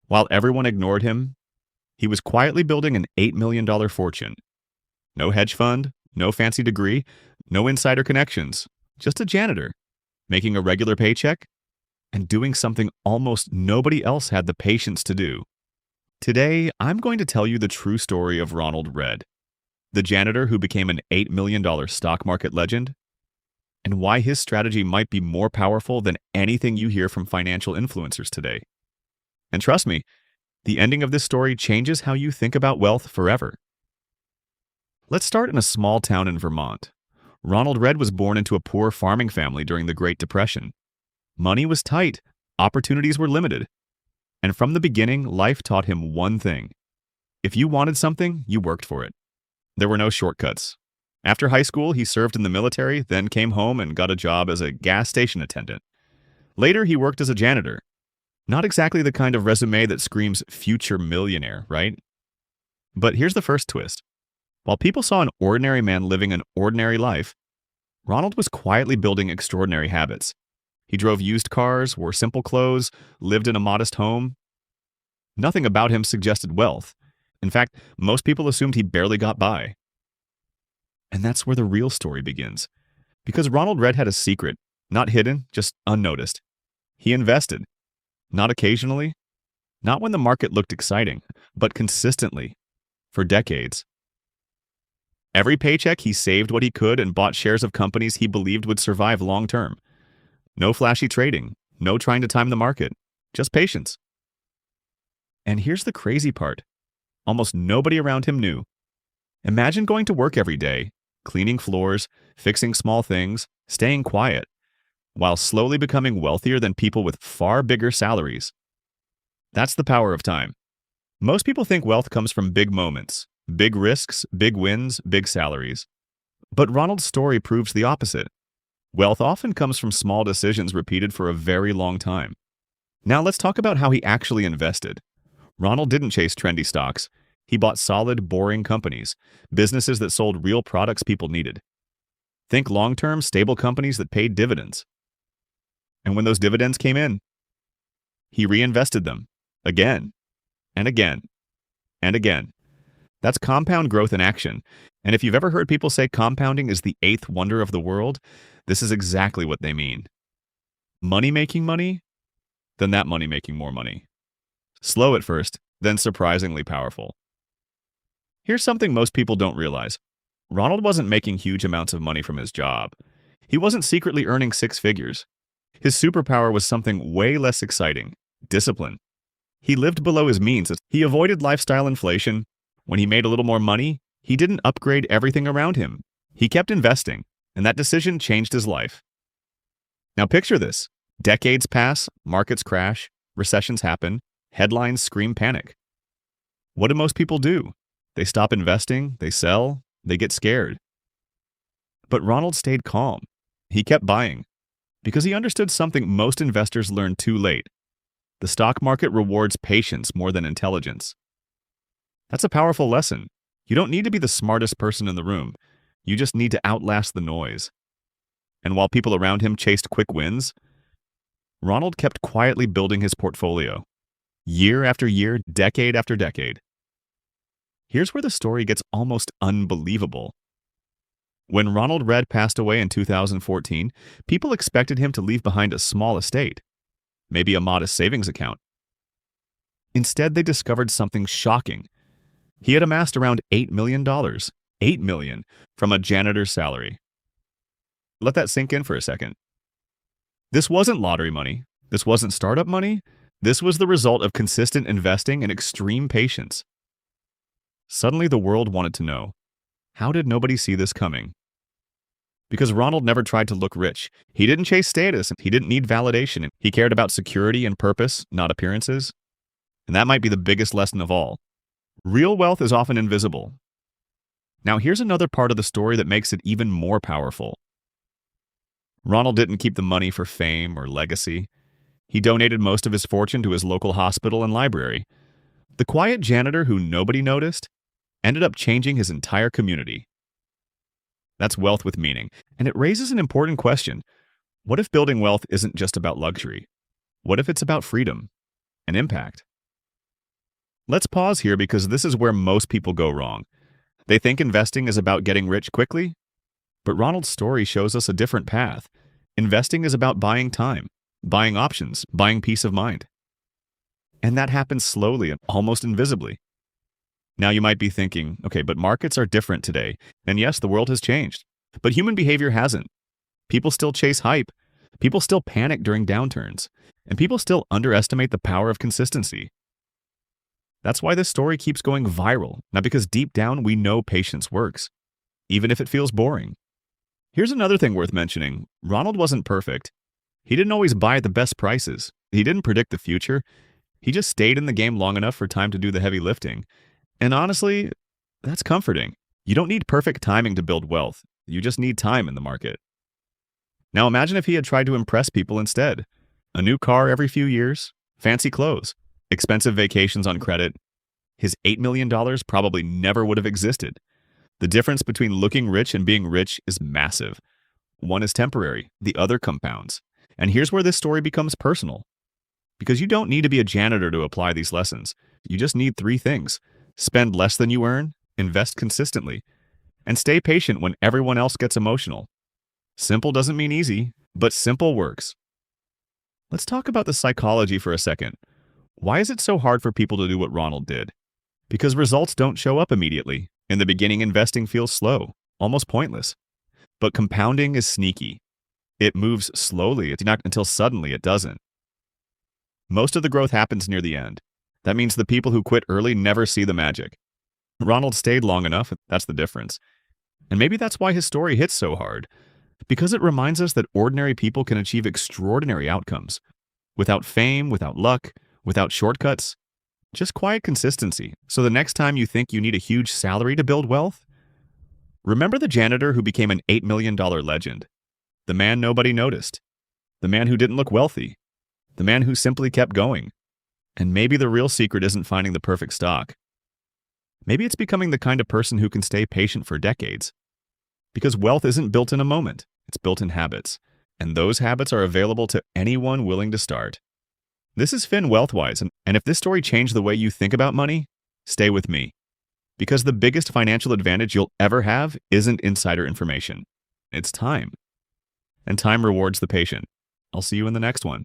While everyone ignored him, he was quietly building an $8 million fortune. No hedge fund, no fancy degree, no insider connections, just a janitor, making a regular paycheck and doing something almost nobody else had the patience to do. Today, I'm going to tell you the true story of Ronald Read, the janitor who became an $8 million stock market legend, and why his strategy might be more powerful than anything you hear from financial influencers today. And trust me, the ending of this story changes how you think about wealth forever. Let's start in a small town in Vermont. Ronald Read was born into a poor farming family during the Great Depression. Money was tight, opportunities were limited. And from the beginning, life taught him one thing. If you wanted something, you worked for it. There were no shortcuts. After high school, he served in the military, then came home and got a job as a gas station attendant. Later, he worked as a janitor. Not exactly the kind of resume that screams future millionaire, right? But here's the first twist. While people saw an ordinary man living an ordinary life, Ronald was quietly building extraordinary habits. He drove used cars, wore simple clothes, lived in a modest home. Nothing about him suggested wealth. In fact, most people assumed he barely got by. And that's where the real story begins. Because Ronald Read had a secret, not hidden, just unnoticed. He invested. Not occasionally, not when the market looked exciting, but consistently, for decades. Every paycheck, he saved what he could and bought shares of companies he believed would survive long term. No flashy trading, no trying to time the market, just patience. And here's the crazy part. Almost nobody around him knew. Imagine going to work every day, cleaning floors, fixing small things, staying quiet, while slowly becoming wealthier than people with far bigger salaries. That's the power of time. Most people think wealth comes from big moments, big risks, big wins, big salaries. But Ronald's story proves the opposite. Wealth often comes from small decisions repeated for a very long time. Now let's talk about how he actually invested. Ronald didn't chase trendy stocks. He bought solid, boring companies, businesses that sold real products people needed. Think long-term, stable companies that paid dividends. And when those dividends came in, he reinvested them again and again and again. That's compound growth in action. And if you've ever heard people say compounding is the eighth wonder of the world, this is exactly what they mean. Money making money, then that money making more money. Slow at first, then surprisingly powerful. Here's something most people don't realize. Ronald wasn't making huge amounts of money from his job. He wasn't secretly earning six figures. His superpower was something way less exciting: discipline. He lived below his means. He avoided lifestyle inflation. When he made a little more money, he didn't upgrade everything around him. He kept investing, and that decision changed his life. Now picture this. Decades pass, markets crash, recessions happen, headlines scream panic. What do most people do? They stop investing, they sell, they get scared. But Ronald stayed calm. He kept buying, because he understood something most investors learn too late. The stock market rewards patience more than intelligence. That's a powerful lesson. You don't need to be the smartest person in the room. You just need to outlast the noise. And while people around him chased quick wins, Ronald kept quietly building his portfolio. Year after year, decade after decade. Here's where the story gets almost unbelievable. When Ronald Read passed away in 2014, people expected him to leave behind a small estate, maybe a modest savings account. Instead, they discovered something shocking. He had amassed around $8 million, $8 million, from a janitor's salary. Let that sink in for a second. This wasn't lottery money. This wasn't startup money. This was the result of consistent investing and extreme patience. Suddenly, the world wanted to know, how did nobody see this coming? Because Ronald never tried to look rich. He didn't chase status. He didn't need validation. He cared about security and purpose, not appearances. And that might be the biggest lesson of all. Real wealth is often invisible. Now, here's another part of the story that makes it even more powerful. Ronald didn't keep the money for fame or legacy. He donated most of his fortune to his local hospital and library. The quiet janitor who nobody noticed ended up changing his entire community. That's wealth with meaning, and it raises an important question. What if building wealth isn't just about luxury? What if it's about freedom and impact? Let's pause here because this is where most people go wrong. They think investing is about getting rich quickly, but Ronald's story shows us a different path. Investing is about buying time, buying options, buying peace of mind. And that happens slowly and almost invisibly. Now you might be thinking, okay, but markets are different today. And yes, the world has changed. But human behavior hasn't. People still chase hype. People still panic during downturns. And people still underestimate the power of consistency. That's why this story keeps going viral, not because deep down we know patience works, even if it feels boring. Here's another thing worth mentioning. Ronald wasn't perfect. He didn't always buy at the best prices. He didn't predict the future. He just stayed in the game long enough for time to do the heavy lifting. And honestly, that's comforting. You don't need perfect timing to build wealth. You just need time in the market. Now imagine if he had tried to impress people instead. A new car every few years, fancy clothes, expensive vacations on credit. His $8 million probably never would have existed. The difference between looking rich and being rich is massive. One is temporary, the other compounds. And here's where this story becomes personal. Because you don't need to be a janitor to apply these lessons. You just need 3 things. Spend less than you earn, invest consistently, and stay patient when everyone else gets emotional. Simple doesn't mean easy, but simple works. Let's talk about the psychology for a second. Why is it so hard for people to do what Ronald did? Because results don't show up immediately. In the beginning, investing feels slow, almost pointless. But compounding is sneaky. It moves slowly, it's not until suddenly it doesn't. Most of the growth happens near the end. That means the people who quit early never see the magic. Ronald stayed long enough, that's the difference. And maybe that's why his story hits so hard. Because it reminds us that ordinary people can achieve extraordinary outcomes. Without fame, without luck, without shortcuts. Just quiet consistency. So the next time you think you need a huge salary to build wealth, remember the janitor who became an $8 million legend. The man nobody noticed. The man who didn't look wealthy. The man who simply kept going. And maybe the real secret isn't finding the perfect stock. Maybe it's becoming the kind of person who can stay patient for decades. Because wealth isn't built in a moment, it's built in habits. And those habits are available to anyone willing to start. This is Finn Wealthwise, and if this story changed the way you think about money, stay with me. Because the biggest financial advantage you'll ever have isn't insider information. It's time. And time rewards the patient. I'll see you in the next one.